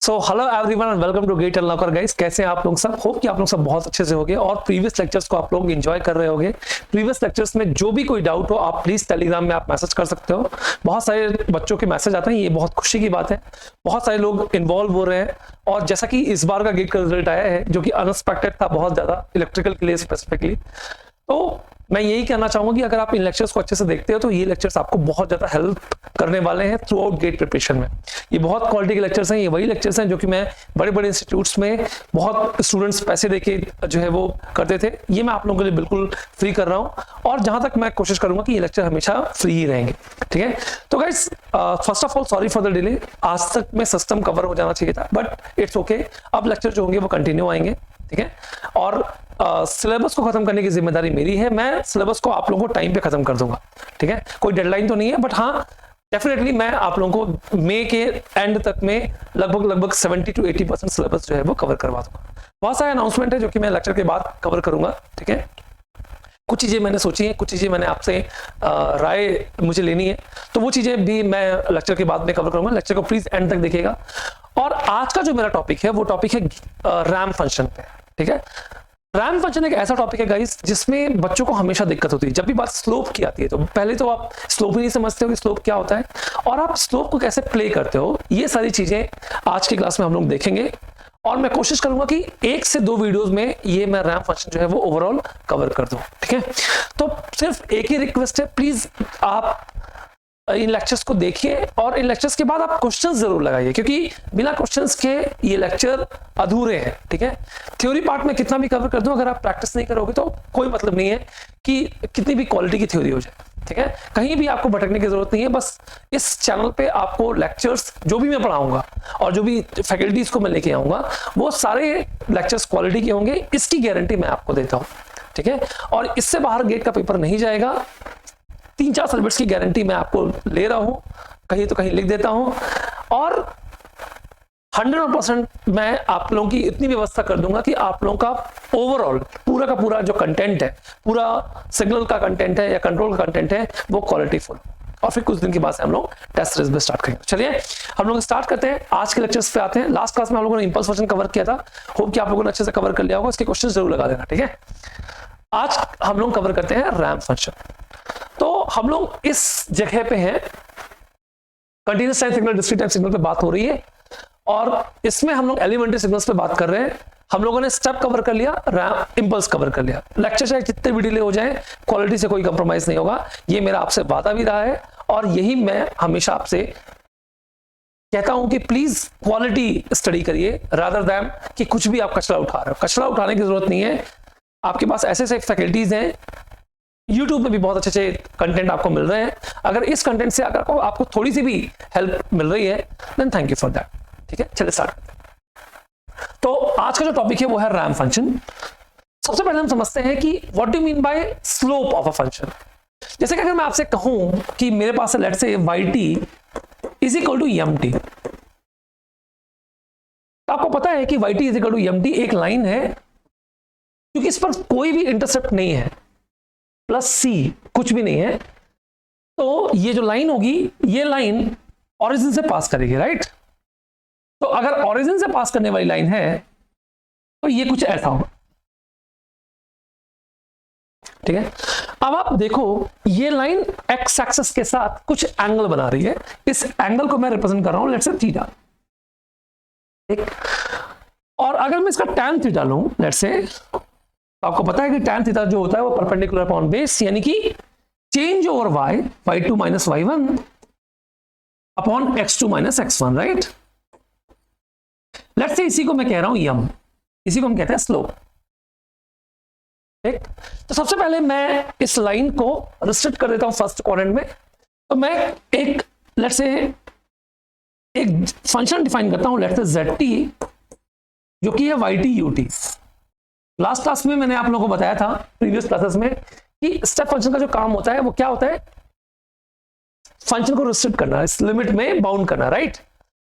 So hello everyone and welcome to get unlocker guys. कैसे हैं आप लोग सब? होप कि आप लोग सब बहुत अच्छे से होंगे और प्रीवियस लेक्चर्स को आप लोग एंजॉय कर रहे होंगे। प्रीवियस लेक्चर्स में जो भी कोई डाउट हो आप प्लीज टेलीग्राम में आप मैसेज कर सकते हो। बहुत सारे बच्चों के मैसेज आते हैं, ये बहुत खुशी की बात है। बहुत सारे लोग इन्वॉल्व हो रहे हैं और जैसा कि इस बार का गेट का रिजल्ट आया है जो कि अनएक्सपेक्टेड था बहुत ज्यादा, इलेक्ट्रिकल के लिए स्पेसिफिकली। तो मैं यही कहना चाहूंगा कि अगर आप इन लेक्चर्स को अच्छे से देखते हो तो ये लेक्चर्स आपको बहुत ज्यादा हेल्प करने वाले हैं थ्रू आउट गेट प्रिपरेशन में। ये बहुत क्वालिटी के लेक्चर्स हैं, ये वही लेक्चर्स हैं जो कि मैं बड़े बड़े इंस्टीट्यूट्स में बहुत स्टूडेंट्स पैसे देके जो है वो करते थे, ये मैं आप लोगों के लिए बिल्कुल फ्री कर रहा हूं और जहां तक मैं कोशिश करूंगा कि ये लेक्चर हमेशा फ्री ही रहेंगे। ठीक है, तो guys first of all sorry for the delay. आज तक में सिस्टम कवर हो जाना चाहिए था बट इट्स ओके। अब लेक्चर जो होंगे वो कंटिन्यू आएंगे। ठीक है, और सिलेबस को खत्म करने की जिम्मेदारी मेरी है। मैं सिलेबस को आप लोगों को टाइम पे खत्म कर दूंगा। ठीक है, कोई डेडलाइन तो नहीं है बट हाँ डेफिनेटली मैं आप लोगों को मई के एंड तक में लगभग 70 to 80% सिलेबस जो है वो कवर करवा दूंगा। बहुत सारे अनाउंसमेंट है जो कि मैं लेक्चर के बाद कवर करूंगा। ठीक है, कुछ चीजें मैंने सोची है, कुछ चीजें मैंने आपसे राय मुझे लेनी है, तो वो चीजें भी मैं लेक्चर के बाद में कवर करूंगा। लेक्चर को प्लीज एंड तक देखिएगा। और आज का जो मेरा टॉपिक है वो टॉपिक है रैम फंक्शन पे। ठीक है, रैम फंक्शन एक ऐसा टॉपिक है गाइस जिसमें बच्चों को हमेशा दिक्कत होती है। जब भी बात स्लोप की आती है तो पहले तो आप स्लोप ही नहीं समझते हो कि स्लोप क्या होता है और आप स्लोप को कैसे प्ले करते हो। ये सारी चीजें आज की क्लास में हम लोग देखेंगे और मैं कोशिश करूंगा कि 1 से 2 वीडियोस में ये मैं रैम फंक्शन जो है वो ओवरऑल कवर कर दूं। ठीक है, तो सिर्फ एक ही रिक्वेस्ट है, प्लीज आप इन लेक्चर्स को देखिए और इन लेक्चर्स के बाद आप क्वेश्चंस जरूर लगाइए क्योंकि बिना क्वेश्चंस के ये लेक्चर अधूरे हैं। ठीक है, थ्योरी पार्ट में कितना भी कवर कर दूं, अगर आप प्रैक्टिस नहीं करोगे तो कोई मतलब नहीं है कि कितनी भी क्वालिटी की थ्योरी हो जाए। ठीक है, कहीं भी आपको भटकने की जरूरत नहीं है। बस इस चैनल पे आपको लेक्चर्स जो भी मैं पढ़ाऊंगा और जो भी फैकल्टीज को मैं लेके आऊंगा वो सारे लेक्चर्स क्वालिटी के होंगे, इसकी गारंटी मैं आपको देता हूं। ठीक है, और इससे बाहर गेट का पेपर नहीं जाएगा। 3-4 सब्जेक्ट्स की गारंटी मैं आपको ले रहा हूं, कहीं तो कहीं लिख देता हूं और 100% मैं आप लोगों की इतनी व्यवस्था कर दूंगा कि आप लोगों का ओवरऑल पूरा का पूरा जो कंटेंट है, पूरा सिग्नल का कंटेंट है या कंट्रोल का कंटेंट है, वो क्वालिटीफुल। और फिर कुछ दिन के बाद से हम लोग टेस्ट सीरीज में स्टार्ट करेंगे। चलिए हम लोग स्टार्ट करते हैं, आज के लेक्चर्स पे आते हैं। लास्ट क्लास में हम लोगों ने इंपल्स फंक्शन कवर किया था, होप कि आप लोगों ने अच्छे से कवर कर लिया होगा। इसके क्वेश्चन जरूर लगा देना। ठीक है, आज हम लोग कवर करते हैं रैम फंक्शन। तो हम लोग इस जगह पे हैं, continuous time signal discrete time signal पे बात हो रही है और इसमें हम लोग एलिमेंट्री सिग्नल्स पे बात कर रहे हैं। हम लोगों ने स्टेप कवर कर लिया, रैम इंपल्स कवर कर लिया। लेक्चर चाहे जितने भी डिले हो जाए, क्वालिटी से कोई कंप्रोमाइज नहीं होगा, ये मेरा आपसे वादा भी रहा है और यही मैं हमेशा आपसे कहता हूं कि प्लीज क्वालिटी स्टडी करिए रादर दैन कि कुछ भी आप कचरा उठा रहे हो। कचरा उठाने की जरूरत नहीं है, आपके पास ऐसे ऐसे फैकल्टीज हैं, YouTube में भी बहुत अच्छे अच्छे कंटेंट आपको मिल रहे हैं। अगर इस कंटेंट से अगर आपको थोड़ी सी भी हेल्प मिल रही है then thank you for that. ठीक है, चलिए स्टार्ट करते हैं। तो आज का जो टॉपिक है वो है रैम फंक्शन। सबसे पहले हम समझते हैं कि what do mean by slope of a function. जैसे कि अगर मैं आपसे कहूं कि मेरे पास let's say yt is equal to mt, तो आपको पता है कि yt is equal to mt एक लाइन है क्योंकि इस पर कोई भी इंटरसेप्ट नहीं है, प्लस c कुछ भी नहीं है। तो ये जो लाइन होगी ये लाइन ओरिजिन से पास करेगी, राइट। तो अगर ओरिजिन से पास करने वाली लाइन है तो ये कुछ ऐसा होगा। ठीक है, अब आप देखो ये लाइन एक्स एक्सिस के साथ कुछ एंगल बना रही है। इस एंगल को मैं रिप्रेजेंट कर रहा हूं लेट्स से थीटा। ठीक, और अगर मैं इसका tan थीटा लूं लेट्स से, तो आपको पता है कि tan थीटा जो होता है वो परपेंडिकुलर अपॉन बेस यानी कि change over y, y2 minus y1 upon x2 minus x1, right. Let's say इसी को मैं कह रहा हूं यम, इसी को हम कहते हैं स्लोप। ठीक, तो सबसे पहले मैं इस लाइन को रिस्ट्रिक्ट कर देता हूं फर्स्ट क्वाड्रेंट में। तो मैं एक लेट्स से एक फंक्शन डिफाइन करता हूं लेट्स से zt जो कि है yt ut। लास्ट क्लास में मैंने आप लोगों को बताया था प्रीवियस क्लासेस में कि स्टेप फंक्शन का जो काम होता है वो क्या होता है, फंक्शन को रिस्ट्रिक्ट करना, इस लिमिट में बाउंड करना, राइट।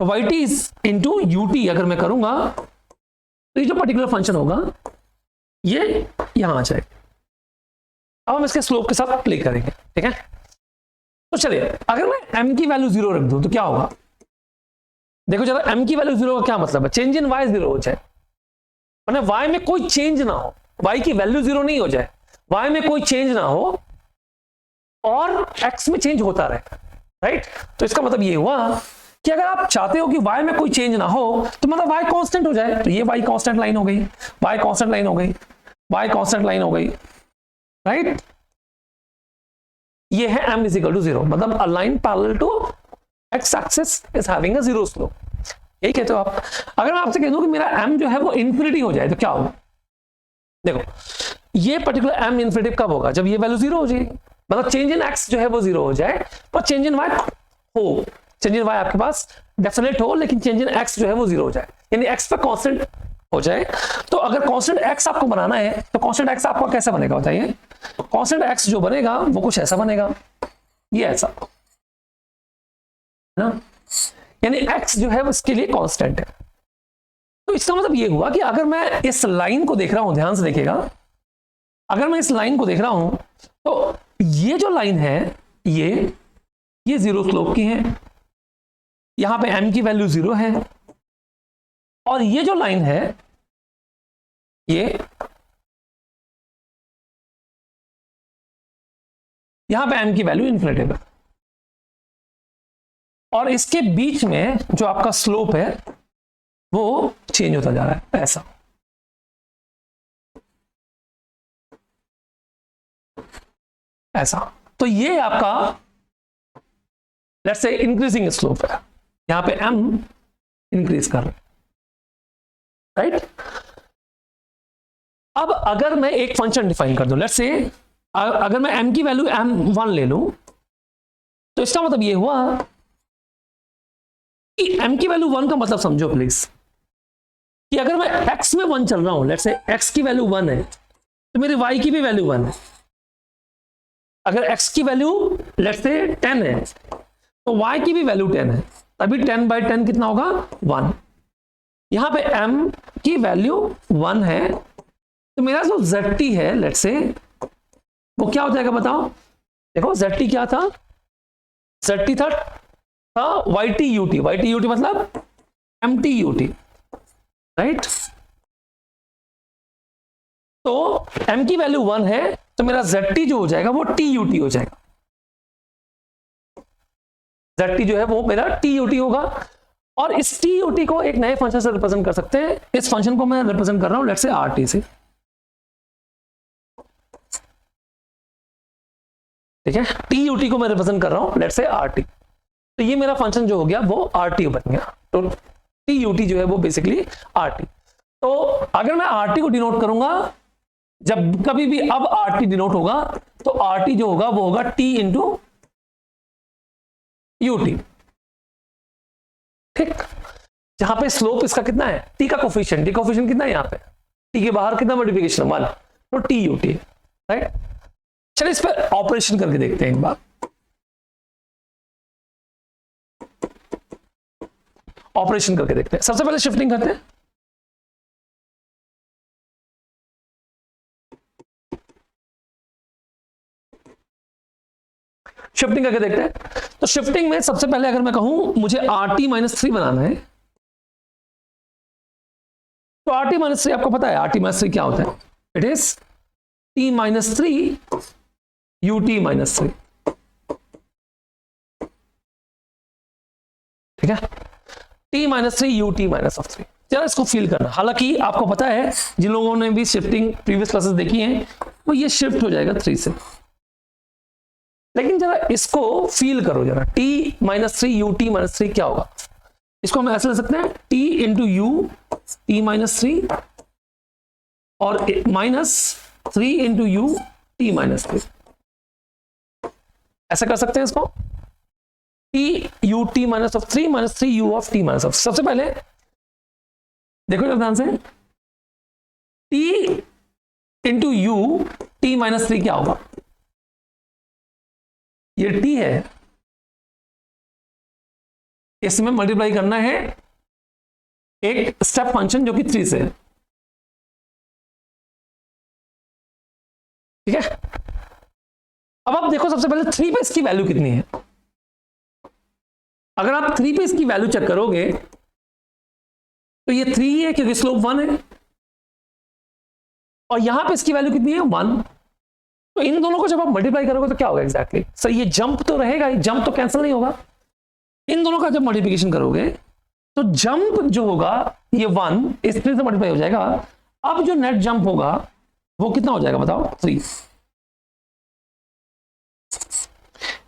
तो yt इज इंटू ut अगर मैं करूंगा तो ये जो पर्टिकुलर फंक्शन होगा ये यहां आ जाएगा। अब हम इसके स्लोप के साथ प्ले करेंगे। ठीक है, तो चलिए अगर मैं m की वैल्यू 0 रख दूं तो क्या होगा, देखो जरा m की वैल्यू 0 का क्या मतलब है, चेंज इन y 0 हो जाए, माने y में कोई चेंज ना हो, y की वैल्यू 0 नहीं हो जाए, y में कोई चेंज ना हो और x में चेंज होता रहे, राइट। तो इसका मतलब ये हुआ कि अगर आप चाहते हो कि y में कोई चेंज ना हो तो मतलब y कांस्टेंट हो जाए, तो ये y कांस्टेंट लाइन हो गई, y कांस्टेंट लाइन हो गई, y कांस्टेंट लाइन हो गई, राइट। ये है m इज इक्वल टू 0, मतलब a line parallel to x axis is having a 0 slope, यही कहते हो आप। अगर मैं आपसे कह दूं कि मेरा m जो है वो इंफिनिटी हो जाए तो क्या होगा, देखो ये पर्टिकुलर m इंफिनिटी कब होगा, जब ये वैल्यू 0 हो जाएगी, मतलब चेंज इन x जो है वो 0 हो जाए पर चेंज इन y हो, चेंज इन y आपके पास डेफिनेट हो लेकिन चेंज इन x जो है वो 0 हो जाए, यानी x पर कांस्टेंट हो जाए। तो अगर कांस्टेंट x आपको बनाना है तो कांस्टेंट x आपका कैसा बनेगा बताइए, कांस्टेंट x जो बनेगा वो कुछ ऐसा बनेगा, ये ऐसा ना, यानी x जो है उसके लिए कांस्टेंट है। तो इसका मतलब ये हुआ कि अगर मैं इस लाइन को देख रहा हूं, ध्यान से देखिएगा, अगर मैं इस लाइन को देख रहा हूं तो ये जो लाइन है ये 0 स्लोप की है, यहां पे m की वैल्यू 0 है, और ये जो लाइन है ये यहां पे m की वैल्यू इन्फिनिटी है, और इसके बीच में जो आपका स्लोप है वो चेंज होता जा रहा है ऐसा, ऐसा। तो ये आपका लेट्स से इंक्रीजिंग स्लोप है, यहां पे m इंक्रीज कर रहा है, राइट। अब अगर मैं एक फंक्शन डिफाइन कर दूं, लेट्स से अगर मैं m की वैल्यू m1 ले लूं तो इसका मतलब ये हुआ कि m की वैल्यू 1 का मतलब समझो प्लीज, कि अगर मैं x में 1 चल रहा हूं, लेट्स से x की वैल्यू 1 है तो मेरी y की भी वैल्यू 1 है। अगर x की वैल्यू लेट्स से 10 है तो y की भी वैल्यू 10 है, तभी 10/10 कितना होगा 1। यहां पे m की वैल्यू 1 है तो मेरा जो zt है लेट्स से वो क्या हो जाएगा बताओ, देखो zt क्या था, zt था yt ut मतलब mtut, राइट। तो m की वैल्यू 1 है तो मेरा zt जो हो जाएगा वो tut हो जाएगा, zt जो है वो मेरा tut होगा। और इस tut को एक नए फंक्शन से रिप्रेजेंट कर सकते हैं, इस फंक्शन को मैं रिप्रेजेंट कर रहा हूं लेट्स से rt से, ठीक है, tut को मैं रिप्रेजेंट कर रहा हूं लेट्स से rt, तो ये मेरा फंक्शन जो हो गया वो rt बन गया, तो tut जो है वो बेसिकली rt। तो अगर मैं rt को डिनोट करूंगा, जब कभी भी अब rt डिनोट होगा तो rt जो होगा वो होगा t इंटू ut, ठीक। जहां पे स्लोप इसका कितना है, t का कोफिशिएंट, कितना है यहाँ पे, t के बाहर कितना मल्टीप्लिकेशन 1, तो tut है, राइट। चलिए इस पर ऑपरेशन करके देखते हैं एक बार, ऑपरेशन करके देखते हैं। सबसे पहले शिफ्टिंग करते हैं, शिफ्टिंग करके देखते हैं। तो शिफ्टिंग में सबसे पहले अगर मैं कहूं मुझे rt-3 बनाना है तो rt-3 आपको पता है rt-3 क्या होता है, इट इज t-3 ut-3, ठीक है, t-3 ut-3। जरा इसको फील करना, हालांकि आपको पता है जिन लोगों ने भी शिफ्टिंग प्रीवियस क्लासेस देखी हैं वो ये शिफ्ट हो जाएगा 3 से, लेकिन जरा इसको फील करो जरा, t-3 ut-3 क्या होगा, इसको हम ऐसे ले सकते हैं t इंटू u t-3 और -3 इंटू u t-3, ऐसा कर सकते हैं इसको, t ut-3 -3 u of t-। सबसे पहले देखो जब ध्यान से, t इंटू u t-3 क्या होगा, ये t है, इसमें मल्टीप्लाई करना है एक स्टेप फंक्शन जो कि 3 से है, ठीक है। अब आप देखो सबसे पहले 3 पे इसकी वैल्यू कितनी है, अगर आप 3 पे इसकी वैल्यू चेक करोगे तो ये 3 है क्योंकि स्लोप 1 है, और यहां पे इसकी वैल्यू कितनी है 1। तो इन दोनों को जब आप मल्टीप्लाई करोगे तो क्या होगा एग्जैक्टली सर, ये जंप तो रहेगा, जंप तो कैंसिल नहीं होगा। इन दोनों का जब मल्टीप्लिकेशन करोगे तो जंप जो होगा ये 1 इस 3 से मल्टीप्लाई हो जाएगा। अब जो नेट जंप होगा वो कितना हो जाएगा बताओ, 3।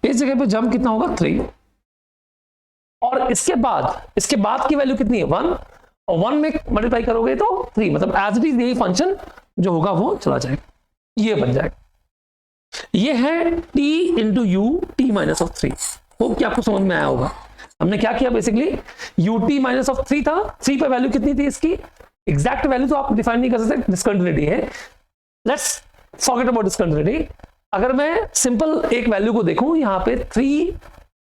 इस जगह पे जंप कितना होगा 3, और इसके बाद की वैल्यू कितनी है 1, और 1 में मल्टीप्लाई करोगे तो 3, मतलब एज इट इज यही फंक्शन जो होगा वो चला जाएगा, ये बन जाएगा। ये है t into U T minus of 3। Hope कि आपको समझ में आया होगा। हमने क्या किया basically, U T minus of 3 था, 3 पे वैल्यू कितनी थी इसकी, एग्जैक्ट वैल्यू तो आप डिफाइन नहीं कर सकते, डिस्कंटिन्यूटी है, लेट्स फॉरगेट अबाउट डिस्कंटिन्यूटी। अगर मैं सिंपल एक वैल्यू को देखूं, यहाँ पे 3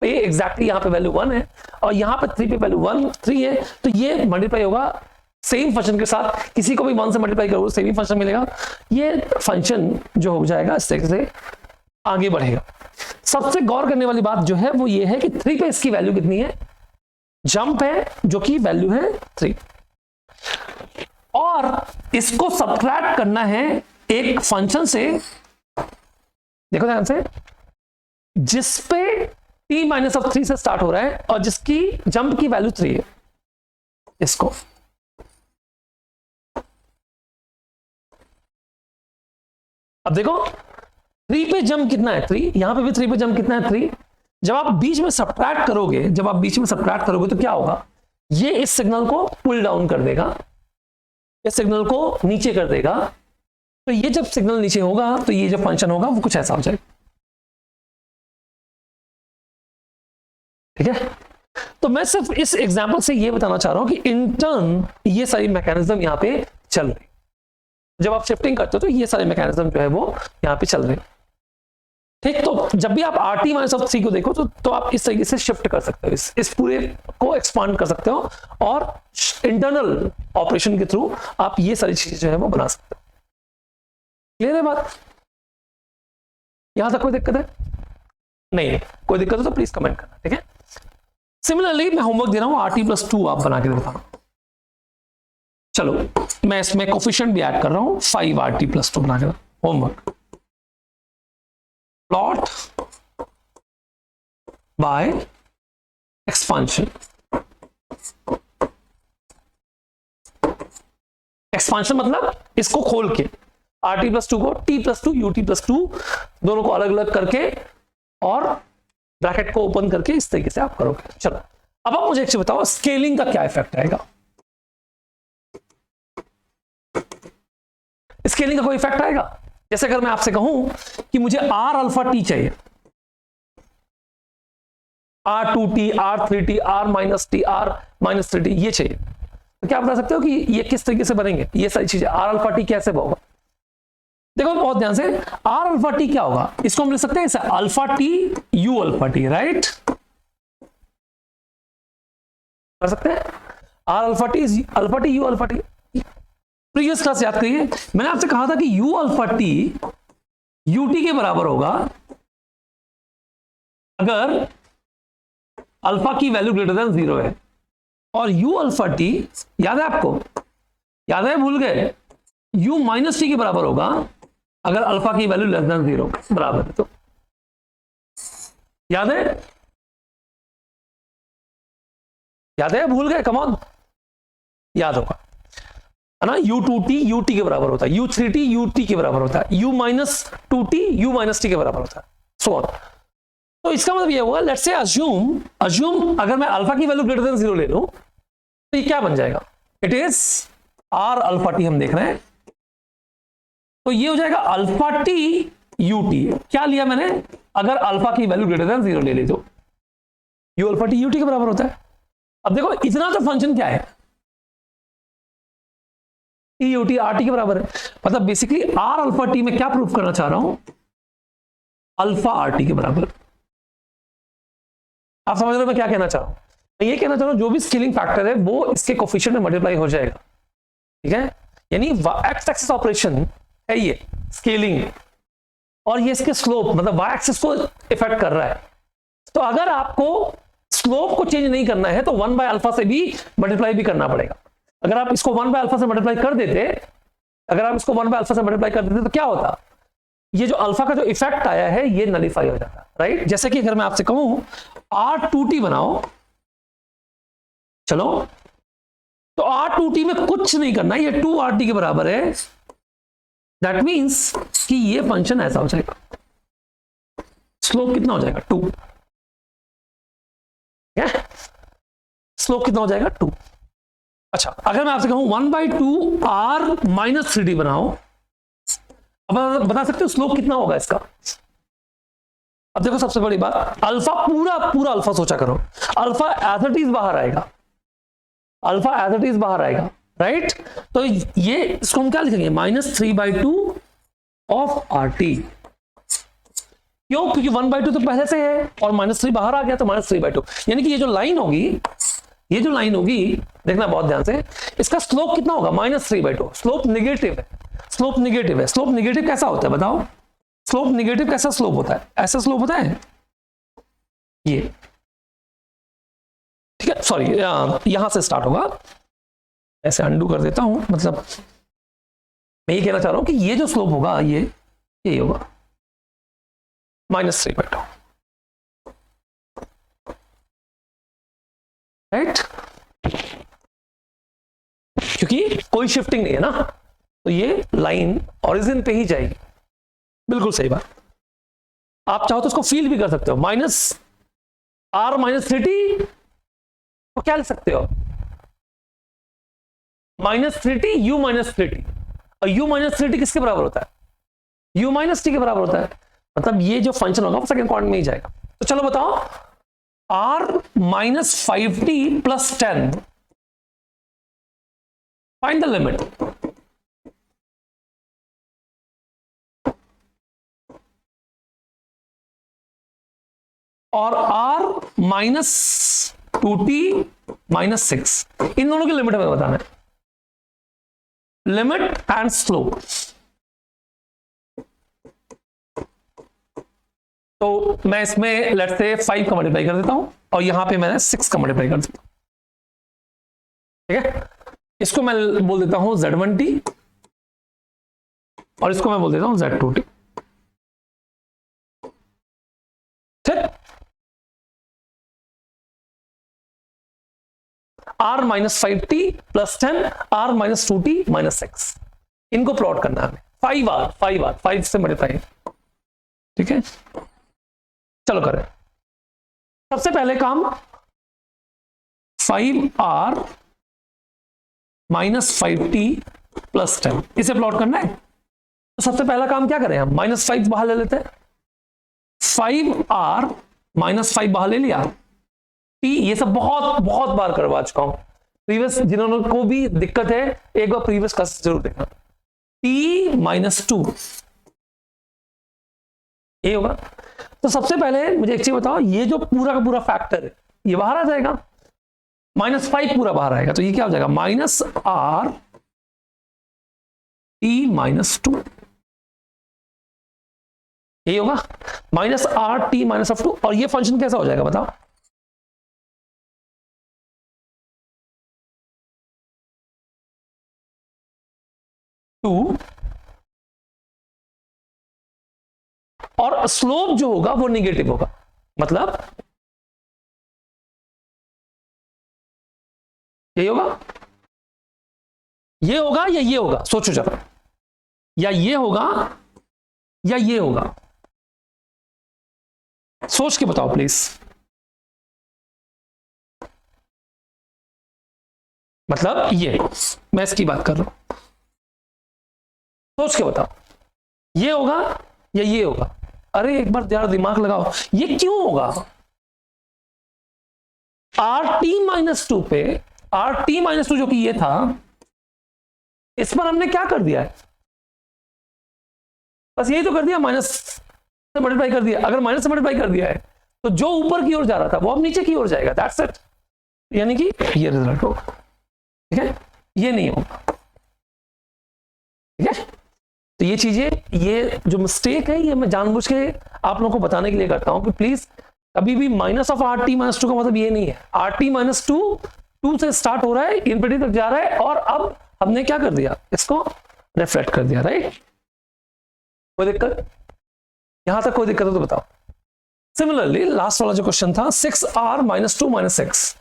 पे एग्जैक्टली यहाँ पे वैल्यू 1 है और यहाँ पे 3 पे वैल्यू 3 है, तो ये मल्टीप्लाई होगा सेम फंक्शन के साथ, किसी को भी 1 से मल्टीप्लाई करोगे सेम ही फंक्शन मिलेगा। ये फंक्शन जो हो जाएगा इस तरीके से आगे बढ़ेगा। सबसे गौर करने वाली बात जो है वो ये है कि 3 पे इसकी वैल्यू कितनी है, जंप है जो कि वैल्यू है 3, और इसको सब्ट्रैक्ट करना है एक फंक्शन से, देखो ध्यान से, जिस पे t माइनस ऑफ 3 से स्टार्ट हो रहा है और जिसकी जंप की वैल्यू 3 है। इसको अब देखो 3 पे जंप कितना है 3, यहां पे भी 3 पे जंप कितना है 3। जब आप बीच में सब्ट्रैक्ट करोगे तो क्या होगा, ये इस सिग्नल को पुल डाउन कर देगा, इस सिग्नल को नीचे कर देगा। तो ये जब सिग्नल नीचे होगा तो ये जो फंक्शन होगा वो कुछ ऐसा हो जाएगा, ठीक है। तो मैं सिर्फ इस एग्जांपल से ये बताना चाह रहा हूं कि इंटर्न ये सारी मैकेनिज्म यहां पे चल रही, जब आप शिफ्टिंग करते हो तो ये सारे मैकेनिज्म जो है वो यहां पे चल रहे, ठीक। तो जब भी आप RT माइनस ऑफ 3 को देखो तो आप इस तरीके से शिफ्ट कर सकते हो, इस पूरे को एक्सपांड कर सकते हो और इंटरनल ऑपरेशन के थ्रू आप ये सारी चीजें जो है वो बना सकते हो। क्लियर है बात, यहां तक कोई दिक्कत है? नहीं, कोई दिक्कत हो तो प्लीज कमेंट करना, ठीक है। सिमिलरली मैं होमवर्क दे रहा हूं, RT+2 आप बना के दिखाना। चलो मैं इसमें कोफिशिएंट भी ऐड कर रहा हूं, 5 RT+2 बना के homework. Plot bye expansion, expansion मतलब इसको खोल के RT+2 को T+2 UT+2 दोनों को अलग अलग करके और ब्रैकेट को ओपन करके इस तरीके से आप करोगे। चलो अब आप मुझे एक चीज बताओ, स्केलिंग का क्या इफेक्ट आएगा? स्केलिंग का कोई इफेक्ट आएगा? जैसे अगर मैं आपसे कहूं कि मुझे R अल्फा टी चाहिए, R2T, R3T, R-T, R-3T ये चाहिए, तो क्या बता सकते हो कि ये किस तरीके से बनेंगे ये सारी चीजें? R अल्फा टी कैसे होगा? देखो बहुत ध्यान से, R अल्फा टी क्या होगा, इसको हम लिख सकते हैं alpha T U alpha T, right? कर सकते हैं R alpha T U alpha T. Previous class याद करिए, मैंने आपसे कहा था कि यू अल्फा टी यूटी के बराबर होगा अगर अल्फा की वैल्यू ग्रेटर देन 0 है, और यू अल्फा टी याद है आपको, याद है भूल गए, यू माइनस टी के बराबर होगा अगर अल्फा की वैल्यू लेस देन 0 बराबर है। तो याद है भूल गए? कम ऑन, याद होगा है ना। U2T UT के बराबर होता है, U3T UT के बराबर होता है, U-2T U-T के बराबर होता है, सो ऑन। तो इसका मतलब ये होगा, लेट्स से अज्यूम अगर मैं अल्फा की वैल्यू ग्रेटर देन 0 ले लूं तो ये क्या बन जाएगा? It is R alpha T हम देख रहे हैं, तो ये हो जाएगा अल्फा टी यूटी। क्या लिया मैंने? अगर अल्फा की वैल्यू ग्रेटर देन 0 ले ली तो यू अल्फा टी यूटी के बराबर होता है। अब देखो इतना तो फंक्शन क्या है, टी यूटी आर टी के बराबर है, मतलब बेसिकली आर अल्फा टी में क्या प्रूफ करना चाह रहा हूं, अल्फा आर टी के बराबर। आप समझ रहे हो मैं क्या कहना चाह रहा हूं? मैं ये कहना चाह रहा हूं जो भी स्केलिंग फैक्टर है वो इसके कोफिशिएंट में मल्टीप्लाई हो जाएगा, ठीक है। यानी एक्स एक्सिस ऑपरेशन है ये स्केलिंग, और ये इसके स्लोप मतलब वाई एक्सिस को इफेक्ट कर रहा है। तो अगर आपको स्लोप को चेंज नहीं करना है तो 1 बाय अल्फा से भी मल्टीप्लाई भी करना पड़ेगा। अगर आप इसको 1 बाय अल्फा से मल्टीप्लाई कर देते, अगर आप इसको 1 बाय अल्फा से मल्टीप्लाई कर देते तो क्या होता, ये जो अल्फा का जो इफेक्ट आया है ये नलीफाई हो जाता, राइट। जैसे कि अगर मैं आपसे कहूं R2T बनाओ, चलो तो R2T में कुछ नहीं करना, ये 2RT के बराबर है। दैट मींस कि ये फंक्शन ऐसा हो जाएगा, स्लोप कितना हो जाएगा 2, स्लोप कितना हो जाएगा 2। अच्छा, अगर मैं आपसे कहूं 1/2 R माइनस 3D बनाओ, अब बता सकते हो स्लोप कितना होगा इसका। अब देखो सबसे बड़ी बात, अल्फा पूरा अल्फा सोचा करो, अल्फा एज इट इज बाहर आएगा, अल्फा एज इट इज बाहर आएगा, राइट। तो ये इसको हम क्या लिखेंगे, -3/2 ऑफ RT। क्यों, क्योंकि 1/2 तो पहले से है और -3 बाहर आ गया तो -3/2, यानी कि ये जो लाइन होगी, ये जो लाइन होगी, देखना बहुत ध्यान से, इसका स्लोप कितना होगा -3/2। स्लोप निगेटिव है, स्लोप निगेटिव है। स्लोप निगेटिव कैसा होता है बताओ, स्लोप निगेटिव कैसा स्लोप होता है, ऐसा स्लोप होता है ये, ठीक है। सॉरी, यहां से स्टार्ट होगा, ऐसे अंडू कर देता हूं, मतलब मैं ये कहना चाह रहा हूं कि ये जो स्लोप होगा ये होगा -3/2, राइट, क्योंकि कोई शिफ्टिंग नहीं है ना, तो ये लाइन ओरिजिन पे ही जाएगी। बिल्कुल सही बात। आप चाहो तो उसको फील भी कर सकते हो, -R-3T तो क्या लिख सकते हो, -3T U-3T, और U-3T किसके बराबर होता है, U-T के बराबर होता है, मतलब ये जो फंक्शन होगा वो सेकंड क्वाड्रेंट में ही जाएगा। तो चलो बताओ, R-5T + 10, फाइंड द लिमिट। और R-2T - 6, इन दोनों की लिमिट हमें बताना है, लिमिट एंड स्लोप। तो मैं इसमें लेट्स से 5 का मल्टीप्लाई कर देता हूं और यहां पे मैंने 6 का मल्टीप्लाई कर देता हूं, ठीक है। इसको मैं बोल देता हूं Z1T और इसको मैं बोल देता हूं Z2T, ठीक। R-5T + 10, R-2T - 6, इनको प्लॉट करना है हमें, 5 से मल्टीप्लाई, ठीक है। चलो करें, सबसे पहले काम 5R - 5T + 10 इसे प्लॉट करना है। तो सबसे पहला काम क्या करें, हम -5 बाहर ले लेते हैं, 5R - 5 बाहर ले लिया, T, ये सब बहुत बार करवा चुका हूं, प्रीवियस जिन्होंने को भी दिक्कत है एक बार प्रीवियस क्लास जरूर देखना। T - 2 ये होगा। तो सबसे पहले मुझे एक चीज बताओ, ये जो पूरा का पूरा फैक्टर है ये बाहर आ जाएगा, -5 पूरा बाहर आएगा, तो ये क्या हो जाएगा, -RT - 2, ये होगा -RT - 2। और ये फंक्शन कैसा हो जाएगा बताओ, और स्लोप जो होगा वो निगेटिव होगा, मतलब यही होगा, ये होगा या ये होगा, सोचो जरा, या ये होगा या ये होगा, सोच के बताओ प्लीज। मतलब ये, मैं इसकी बात कर रहा हूं, सोच के बताओ, ये होगा या ये होगा। अरे एक बार यार दिमाग लगाओ, ये क्यों होगा, RT - 2 पे, RT - 2 जो कि ये था, इस पर हमने क्या कर दिया है, बस यही तो कर दिया, माइनस से मल्टीप्लाई कर दिया। अगर माइनस से मल्टीप्लाई कर दिया है तो जो ऊपर की ओर जा रहा था वो अब नीचे की ओर जाएगा, दैट्स इट। यानी कि ये रिजल्ट होगा, ठीक है, ये नहीं होगा, ठीक है। तो ये चीजें, ये जो मिस्टेक है ये मैं जानबूझ के आप लोगों को बताने के लिए करता हूं कि प्लीज कभी भी -RT - 2 का मतलब ये नहीं है। RT - 2 2 से स्टार्ट हो रहा है, इंफिनिटी तक जा रहा है, और अब हमने क्या कर दिया, इसको रिफ्लेक्ट कर दिया, राइट। कोई दिक्कत, यहां तक कोई दिक्कत हो तो बताओ। सिमिलरली लास्ट वाला जो क्वेश्चन था, 6r - 2 - 6,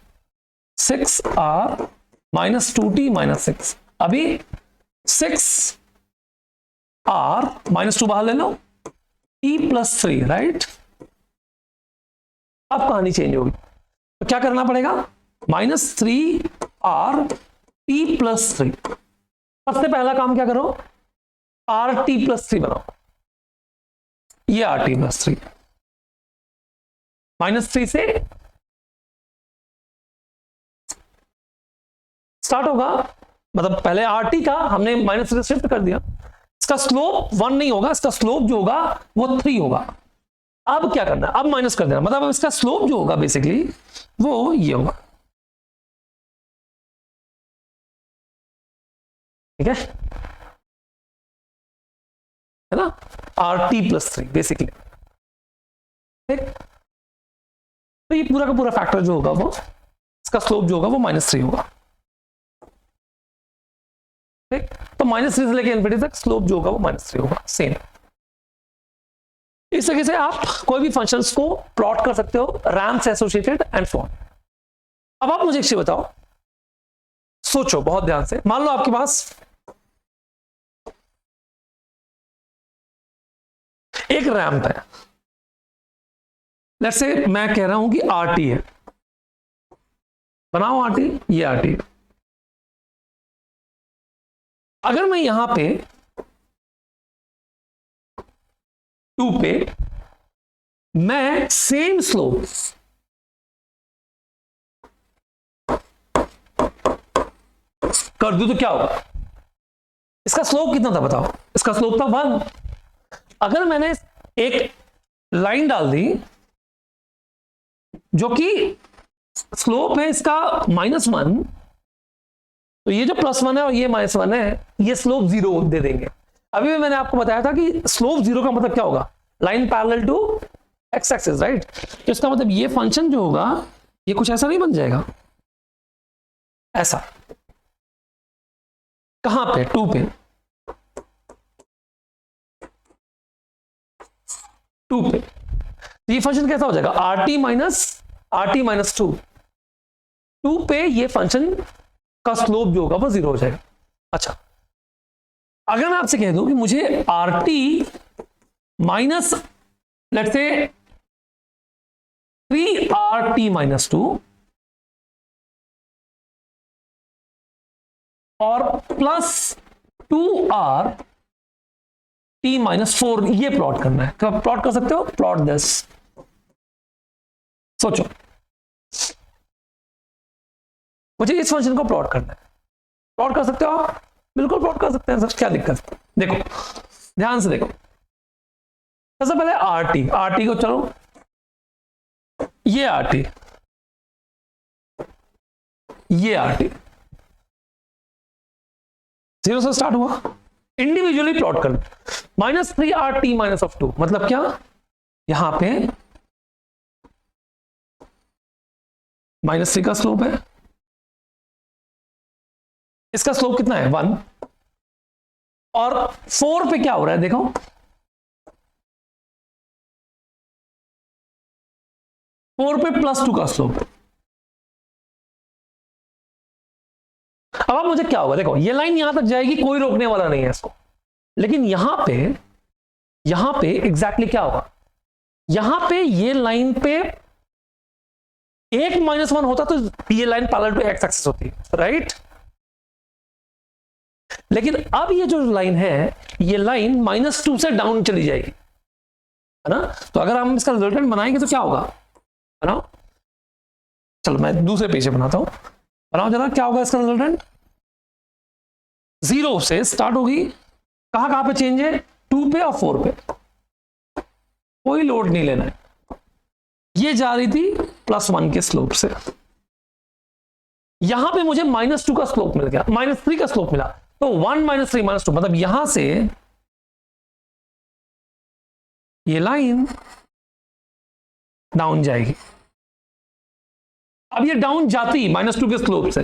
6r - 2t - 6, अभी 6r - 2 बाहर ले लो, t + 3, राइट। अब कहानी चेंज होगी, तो क्या करना पड़ेगा, -3r t + 3। सबसे पहला काम क्या करो, rt + 3 बनाओ, ये rt + 3, -3 से स्टार्ट होगा, मतलब पहले rt का हमने -3 से शिफ्ट कर दिया, इसका स्लोप 1 नहीं होगा, इसका स्लोप जो होगा वो 3 होगा। अब क्या करना है, अब माइनस कर देना, मतलब अब इसका स्लोप जो होगा बेसिकली वो ये होगा, ठीक है ना, rt + 3 बेसिकली, ठीक। तो ये पूरा का पूरा फैक्टर जो होगा वो, इसका स्लोप जो होगा वो -3 होगा, ठीक। तो -3 से लेके इन्फिनिटी तक स्लोप जो होगा वो -3 होगा, सेम। इस तरीके से आप कोई भी फंक्शंस को प्लॉट कर सकते हो, रैम से एसोसिएटेड एंड सो ऑन। अब आप मुझे एक चीज बताओ, सोचो बहुत ध्यान से, मान लो आपके पास एक रैम्प है, लेट्स से मैं कह रहा हूं कि आरटी है, बनाओ आरटी, ये आरटी। अगर मैं यहां पे 2 पे मैं सेम स्लोप कर दूं तो क्या होगा, इसका स्लोप कितना था बताओ, इसका स्लोप था 1। अगर मैंने एक लाइन डाल दी जो कि स्लोप है इसका -1, तो ये जो +1 है और ये -1 है, ये स्लोप 0 दे देंगे। अभी भी मैंने आपको बताया था कि स्लोप 0 का मतलब क्या होगा, line parallel to x axis, right. तो इसका मतलब ये फंक्शन जो होगा ये कुछ ऐसा नहीं बन जाएगा, ऐसा। कहां पे, 2 पे, 2 पे, तो ये फंक्शन कैसा हो जाएगा, rt - 2। 2 पे ये फंक्शन का स्लोप जो होगा वो 0 हो जाएगा। अच्छा, अगर मैं आपसे कह दूं कि मुझे rt minus let's say 3rt - 2 और +2r t - 4 ये प्लॉट करना है, क्या प्लॉट कर सकते हो, प्लॉट दिस। सोचो, मुझे इस फंक्शन को प्लॉट करना है, प्लॉट कर सकते हो आप, बिल्कुल प्लॉट कर सकते हैं सर, क्या दिक्कत है। देखो ध्यान से देखो, सबसे पहले आरटी को चलो, ये आरटी, ये आरटी 0 से स्टार्ट हुआ, इंडिविजुअली प्लॉट कर, -3rt - 2 मतलब क्या, यहां पे -3 का स्लोप है, इसका स्लोप कितना है 1, और 4 पे क्या हो रहा है देखो, 4 पे +2 का स्लोप। अब आप मुझे क्या होगा, देखो ये लाइन यहां तक जाएगी, कोई रोकने वाला नहीं है इसको, लेकिन यहां पे एग्जैक्टली क्या होगा, यहां पे ये लाइन पे एक -1 होता तो ये line parallel to x axis होती, राइट। लेकिन अब ये जो लाइन है, ये लाइन -2 से डाउन चली जाएगी, है ना। तो अगर हम इसका रिजल्टेंट बनाएंगे तो क्या होगा, बनाओ, चलो मैं दूसरे पेज पे बनाता हूं, बनाओ जरा, क्या होगा इसका रिजल्टेंट, 0 से स्टार्ट होगी, कहां कहां पे चेंज है, 2 पे और 4 पे, कोई लोड नहीं लेना है, ये जा रही थी +1 के स्लोप से, यहां पे मुझे -2 का स्लोप मिल गया, -3 का स्लोप मिला, तो 1 - 3 - 2 मतलब यहां से ये लाइन डाउन जाएगी। अब ये डाउन जाती -2 के स्लोप से,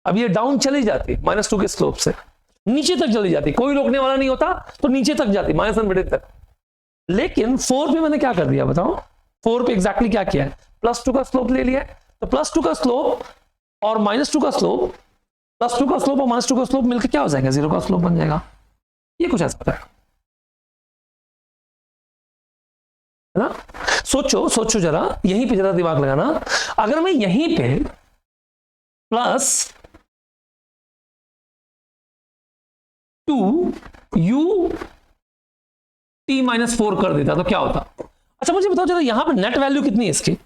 अब ये डाउन चली जाती -2 के स्लोप से, नीचे तक चली जाती, कोई रोकने वाला नहीं होता तो नीचे तक जाती -1 तक। लेकिन 4 पे मैंने क्या कर दिया बताओ, 4 पे एग्जैक्टली क्या किया है, +2 का स्लोप ले लिया है। तो +2 का स्लोप और -2 का स्लोप, +2 का स्लोप और -2 का स्लोप मिलकर क्या हो जाएगा, 0 का स्लोप बन जाएगा। ये कुछ ऐसा है ना। सोचो सोचो जरा, यहीं पे जरा दिमाग लगाना। अगर मैं यहीं पे +2 ut-4 कर देता तो क्या होता। अच्छा मुझे बताओ जरा, यहां पे नेट वैल्यू कितनी है इसकी,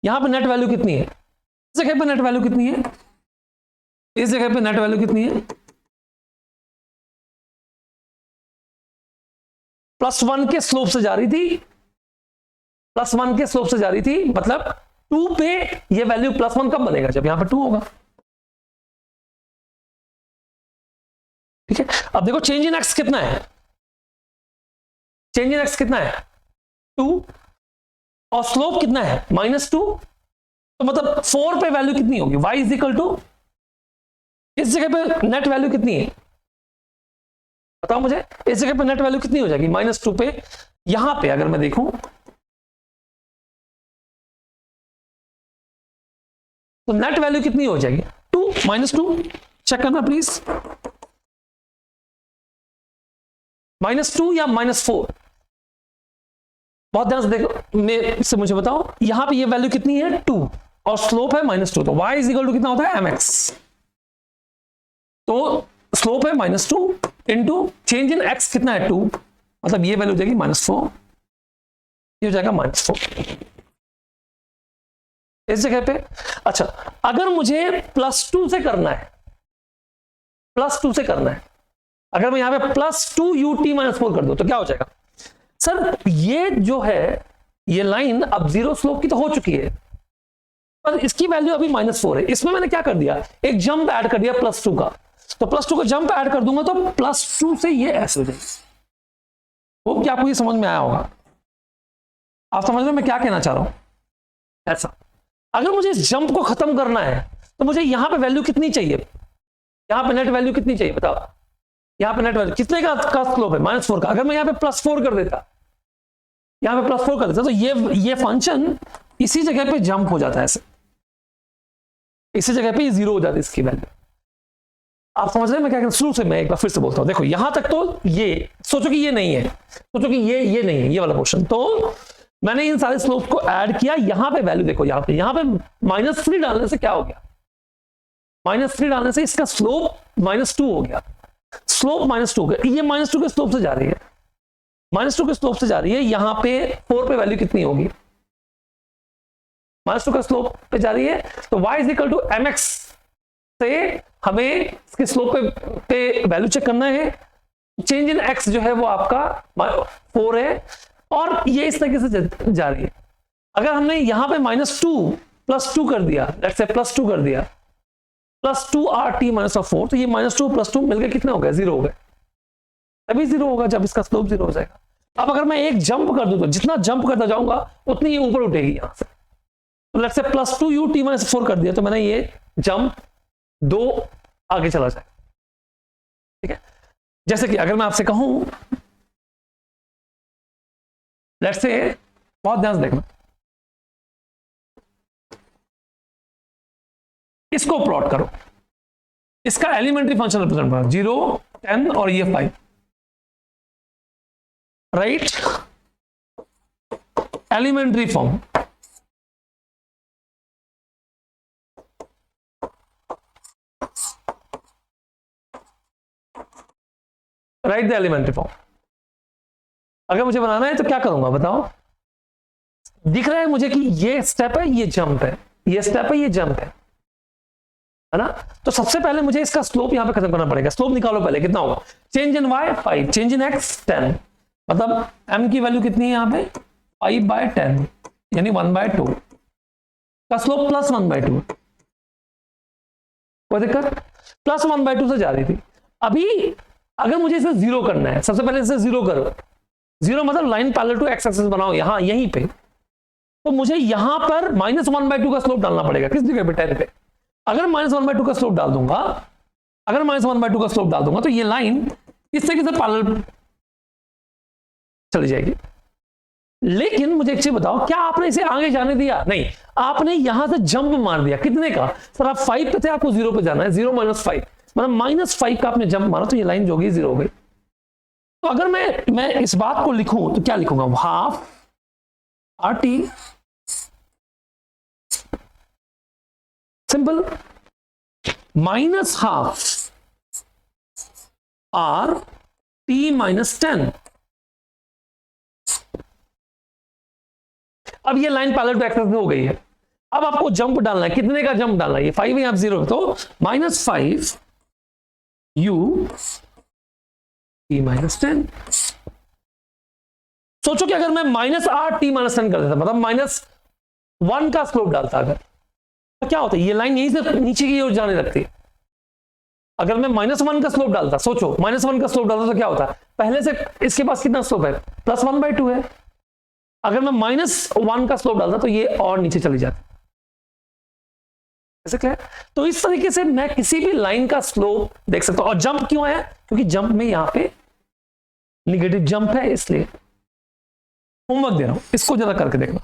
यहां पे नेट वैल्यू कितनी है, इस जगह पे नेट वैल्यू कितनी है, इस जगह पे नेट वैल्यू कितनी है, +1 के स्लोप से जा रही थी, +1 के स्लोप से जा रही थी, मतलब 2 पे ये वैल्यू +1 कब बनेगा, जब यहां पे 2 होगा। ठीक है, अब देखो चेंज इन एक्स कितना है, चेंज इन एक्स कितना है 2, और स्लोप कितना है -2, तो मतलब 4 पे वैल्यू कितनी होगी, y इज इक्वल टू, इस जगह पे नेट वैल्यू कितनी है बताओ मुझे, इस जगह पे नेट वैल्यू कितनी हो जाएगी -2 पे। यहां पे अगर मैं देखूं तो नेट वैल्यू कितनी हो जाएगी 2 -2, चेक करना प्लीज, -2 या -4, बहुत ध्यान से देखो, मेरे से मुझे बताओ, यहां पे ये वैल्यू कितनी है 2 और स्लोप है -2, तो y इज इक्वल टू कितना होता है mx, तो स्लोप है -2 इंटू चेंज इन x कितना है 2, मतलब ये वैल्यू हो जाएगी -4, ये हो जाएगा -4 इस जगह पे। अच्छा अगर मुझे +2 से करना है, +2 से करना है, अगर मैं यहां पे +2 ut-4 कर दूं तो क्या हो जाएगा। सर ये जो है ये लाइन अब 0 स्लोप की तो हो चुकी है, पर इसकी वैल्यू अभी -4 है, इसमें मैंने क्या कर दिया, एक जंप ऐड कर दिया +2 का, तो +2 का जंप ऐड कर दूंगा तो +2 से ये ऐसे हो जाएगी। वो क्या आपको ये समझ में आया होगा, आप समझ रहे हो मैं क्या कहना चाह रहा हूं। ऐसा अगर मुझे इस जंप को खत्म करना है तो मुझे यहां पे वैल्यू कितनी चाहिए, यहां पे नेट वैल्यू कितनी चाहिए बताओ, यहां पे नेट वैल्यू कितने का स्लोप है -4 का, अगर मैं यहां पे +4 कर देता, यहां पे +4 कर देता तो ये फंक्शन इसी जगह पे जंप हो जाता है, ऐसे इसी जगह पे 0 हो जाती है इसकी वैल्यू। आप समझ रहे हैं मैं क्या, शुरू से मैं एक बार फिर से बोलता हूं, देखो यहां तक तो ये सोचो कि ये नहीं है, सोचो कि ये नहीं है ये वाला पोर्शन, तो मैंने इन सारे स्लोप को ऐड किया, यहां पे वैल्यू देखो, यहां पे -3 डालने से क्या हो गया, -3 डालने से इसका स्लोप -2 हो गया, स्लोप -2 हो गया, ये -2 के स्लोप से जा रही है, -2 के स्लोप से जा रही है, यहां पे 4 पे वैल्यू कितनी होगी, -2 का स्लोप पे जा रही है, तो y is equal to mx से हमें इसके स्लोप पे वैल्यू चेक करना है, चेंज इन x जो है वो आपका 4 है, और ये इस तरीके से जा रही है। अगर हमने यहां पे -2 +2 कर दिया, लेट्स से +2 कर दिया, +2 rt-4, तो ये -2 +2 मिलकर कितना हो गया 0 हो गया, तभी 0 होगा जब इसका स्लोप 0 हो जाएगा। अब अगर मैं एक जंप कर दूं तो जितना जंप करता जाऊंगा उतनी ये ऊपर उठेगी यहां से, तो लेट्स से +2 ut-4 कर दिया, तो मैंने ये जंप 2 आगे चला जाए। ठीक है, जैसे कि अगर मैं आपसे कहूं, लेट्स से, बहुत ध्यान से देखना, इसको प्लॉट करो, इसका एलिमेंट्री फंक्शन रिप्रेजेंट करो, 0 10 और ये 5, right, elementary form, right the elementary form. अगर मुझे बनाना है तो क्या करूंगा बताओ, दिख रहा है मुझे कि ये स्टेप है, ये जंप है, ये स्टेप है, ये जंप है ना, तो सबसे पहले मुझे इसका स्लोप यहां पे खत्म करना पड़ेगा। स्लोप निकालो पहले, कितना होगा, change in y 5, change in x 10, मतलब m की वैल्यू कितनी है यहां पे 5/10, यानी 1/2 का स्लोप +1/2, कोई दिक्कत, +1/2 से जा रही थी। अभी अगर मुझे इसे 0 करना है, सबसे पहले इसे 0 करो, 0 मतलब line parallel to x axis बनाओ, यहां यहीं पे तो मुझे यहां पर -1/2 का स्लोप डालना पड़ेगा। किस जगह पे? 10 पे। अगर -1/2 का स्लोप डाल दूंगा, अगर -1/2 का स्लोप डाल दूंगा तो ये लाइन इस तरीके से पैरेलल चली जाएगी। लेकिन मुझे एक चीज बताओ, क्या आपने इसे आगे जाने दिया? नहीं, आपने यहां से जंप मार दिया। कितने का? सर आप 5 पे थे, आपको 0 पे जाना है। 0 - 5 मतलब -5 का आपने जंप मारा, तो ये लाइन जो होगी 0 हो गई। तो अगर मैं इस बात को लिखूं तो क्या लिखूंगा? Half RT, simple, minus half RT-10। अब ये लाइन पैरेलल टू एक्सिस हो गई है। अब आपको जंप डालना है। कितने का जंप डालना है? ये 5 है, आप 0, तो -5 U T-10। सोचो कि अगर मैं -RT-10 कर देता, मतलब -1 का स्लोप डालता, अगर तो क्या होता है? ये लाइन यहीं से नीचे की ओर जाने लगती है। अगर मैं -1 का स्लोप डालता, सोचो -1 का स्लोप डालता तो क्या होता है? पहले से इसके पास कितना स्लोप है? +1/2 है। अगर मैं -1 का स्लोप डालता तो ये और नीचे चली जाती। ऐसे क्या है? तो इस तरीके से मैं किसी भी लाइन का स्लोप देख सकता हूं। और जंप क्यों है? क्योंकि जंप में यहां पे निगेटिव जंप है, इसलिए। होमवर्क दे रहा हूं, इसको जरा करके देखना।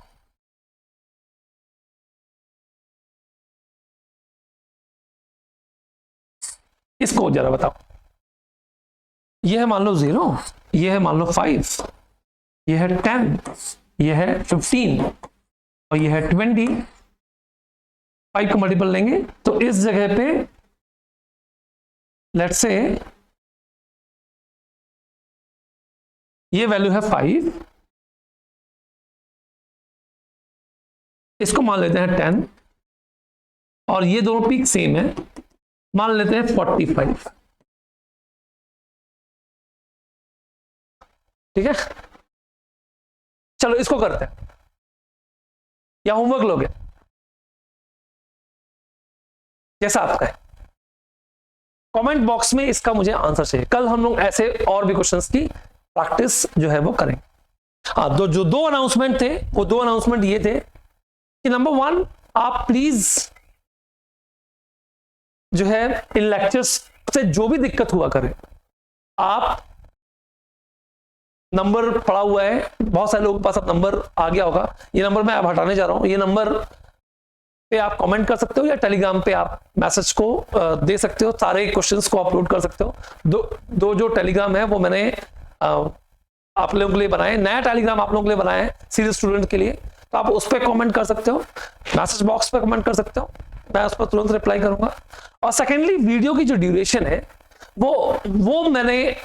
इसको जरा बताओ। यह है मान लो 0, यह है मान लो 5, यह है 10, यह है 15 और यह है 20। 5 का मल्टीपल लेंगे तो इस जगह पे लेट्स से ये वैल्यू है 5, इसको मान लेते हैं 10 और ये दोनों पीक सेम है, मान लेते हैं 45। ठीक है, चलो इसको करते हैं, या होमवर्क लोगे? कैसा आपका है? कमेंट बॉक्स में इसका मुझे आंसर चाहिए। कल हम लोग ऐसे और भी क्वेश्चंस की प्रैक्टिस जो है वो करेंगे। हाँ, जो 2 अनाउंसमेंट थे, वो 2 अनाउंसमेंट ये थे कि नंबर 1, आप प्लीज जो है इन लेक्चर्स से जो भी दिक्कत हुआ करे, आप नंबर पड़ा हुआ है, बहुत सारे लोगों के पास अब नंबर आ गया होगा, ये नंबर मैं अब हटाने जा रहा हूं। ये नंबर पे आप कमेंट कर सकते हो या टेलीग्राम पे आप मैसेज को दे सकते हो, सारे क्वेश्चंस को अपलोड कर सकते हो। दो जो टेलीग्राम है वो मैंने आप लोगों के लिए बनाए, नया टेलीग्राम आप लोगों के लिए बनाया है सीरियस स्टूडेंट के लिए, तो आप उस पर कमेंट कर सकते हो, मैसेज बॉक्स पे कमेंट कर सकते हो, मैं उस पर तुरंत रिप्लाई करूंगा। और सेकेंडली, वीडियो की जो ड्यूरेशन है वो मैंने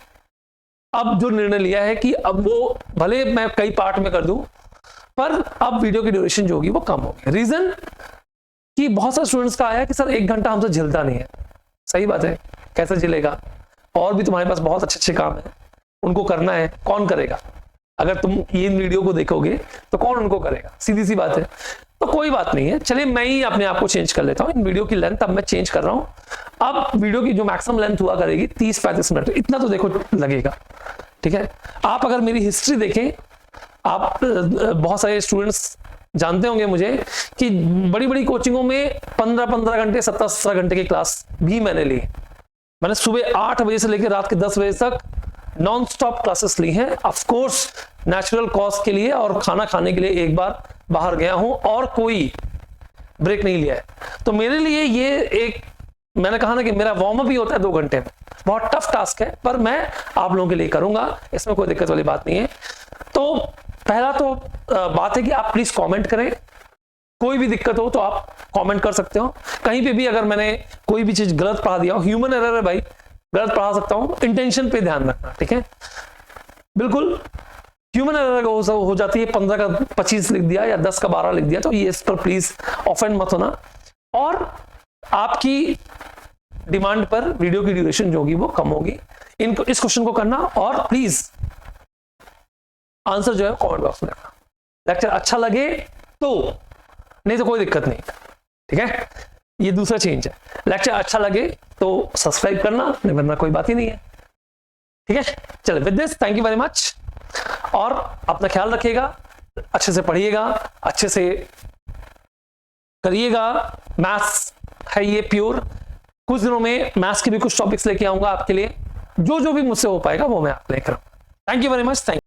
अब जो निर्णय लिया है कि अब वो भले मैं कई पार्ट में कर दूं, पर अब वीडियो की ड्यूरेशन जो होगी वो कम होगी। रीजन कि बहुत सारे स्टूडेंट्स का आया कि सर 1 घंटा हमसे झेलता नहीं है। सही बात है, कैसे झेलेगा? और भी तुम्हारे पास बहुत अच्छे अच्छे काम है, उनको करना है, कौन करेगा? अगर तुम ये वीडियो को देखोगे तो कौन उनको करेगा? सीधी सी बात है। तो कोई बात नहीं है, चलिए मैं ही अपने आप को चेंज कर लेता हूं। इन वीडियो की लेंथ अब मैं चेंज कर रहा हूं। अब वीडियो की जो मैक्सिमम लेंथ हुआ करेगी 30-35 मिनट, इतना तो देखो लगेगा। ठीक है, आप अगर मेरी हिस्ट्री देखें, आप बहुत सारे स्टूडेंट्स जानते होंगे मुझे कि बड़ी बड़ी कोचिंगों में 15-15 घंटे 17-17 घंटे की क्लास भी मैंने ली। मैंने सुबह 8 बजे से लेकर रात के 10 बजे तक नॉन स्टॉप क्लासेस ली हैं। ऑफ कोर्स नेचुरल कॉज के लिए और खाना खाने के लिए एक बार बाहर गया हूं और कोई ब्रेक नहीं लिया है। तो मेरे लिए ये एक, मैंने कहा ना कि मेरा वार्म अप ही होता है 2 घंटे में। बहुत टफ टास्क है, पर मैं आप लोगों के लिए करूंगा, इसमें कोई दिक्कत वाली बात नहीं है। तो पहला तो बात है कि आप प्लीज कमेंट करें, कोई भी दिक्कत हो तो आप कमेंट कर सकते हो। कहीं पे भी अगर मैंने कोई भी चीज गलत पढ़ा दिया हो, ह्यूमन एरर है भाई, गलत पढ़ा सकता हूं, इंटेंशन पे ध्यान रखना। ठीक है, बिल्कुल ह्यूमन एरर हो जाती है, 15 का 25 लिख दिया या 10 का 12 लिख दिया, तो ये इस पर प्लीज ऑफेंड मत होना। और आपकी डिमांड पर वीडियो की ड्यूरेशन जो होगी वो कम होगी। इनको इस क्वेश्चन को करना और प्लीज आंसर जो है कमेंट बॉक्स में रखना। लेक्चर अच्छा लगे तो, नहीं तो कोई दिक्कत नहीं। ठीक है, ये दूसरा चेंज है। लेक्चर अच्छा लगे तो सब्सक्राइब करना, नहीं वरना कोई बात ही नहीं है। ठीक है, चलो with this thank you very much और अपना ख्याल रखिएगा। अच्छे से पढ़िएगा, अच्छे से करिएगा। मैथ्स है ये प्योर। कुछ दिनों में मैथ्स के भी कुछ टॉपिक्स लेके आऊंगा आपके लिए, जो जो भी मुझसे हो पाएगा वो मैं आप लेकर। Thank you very much. Thank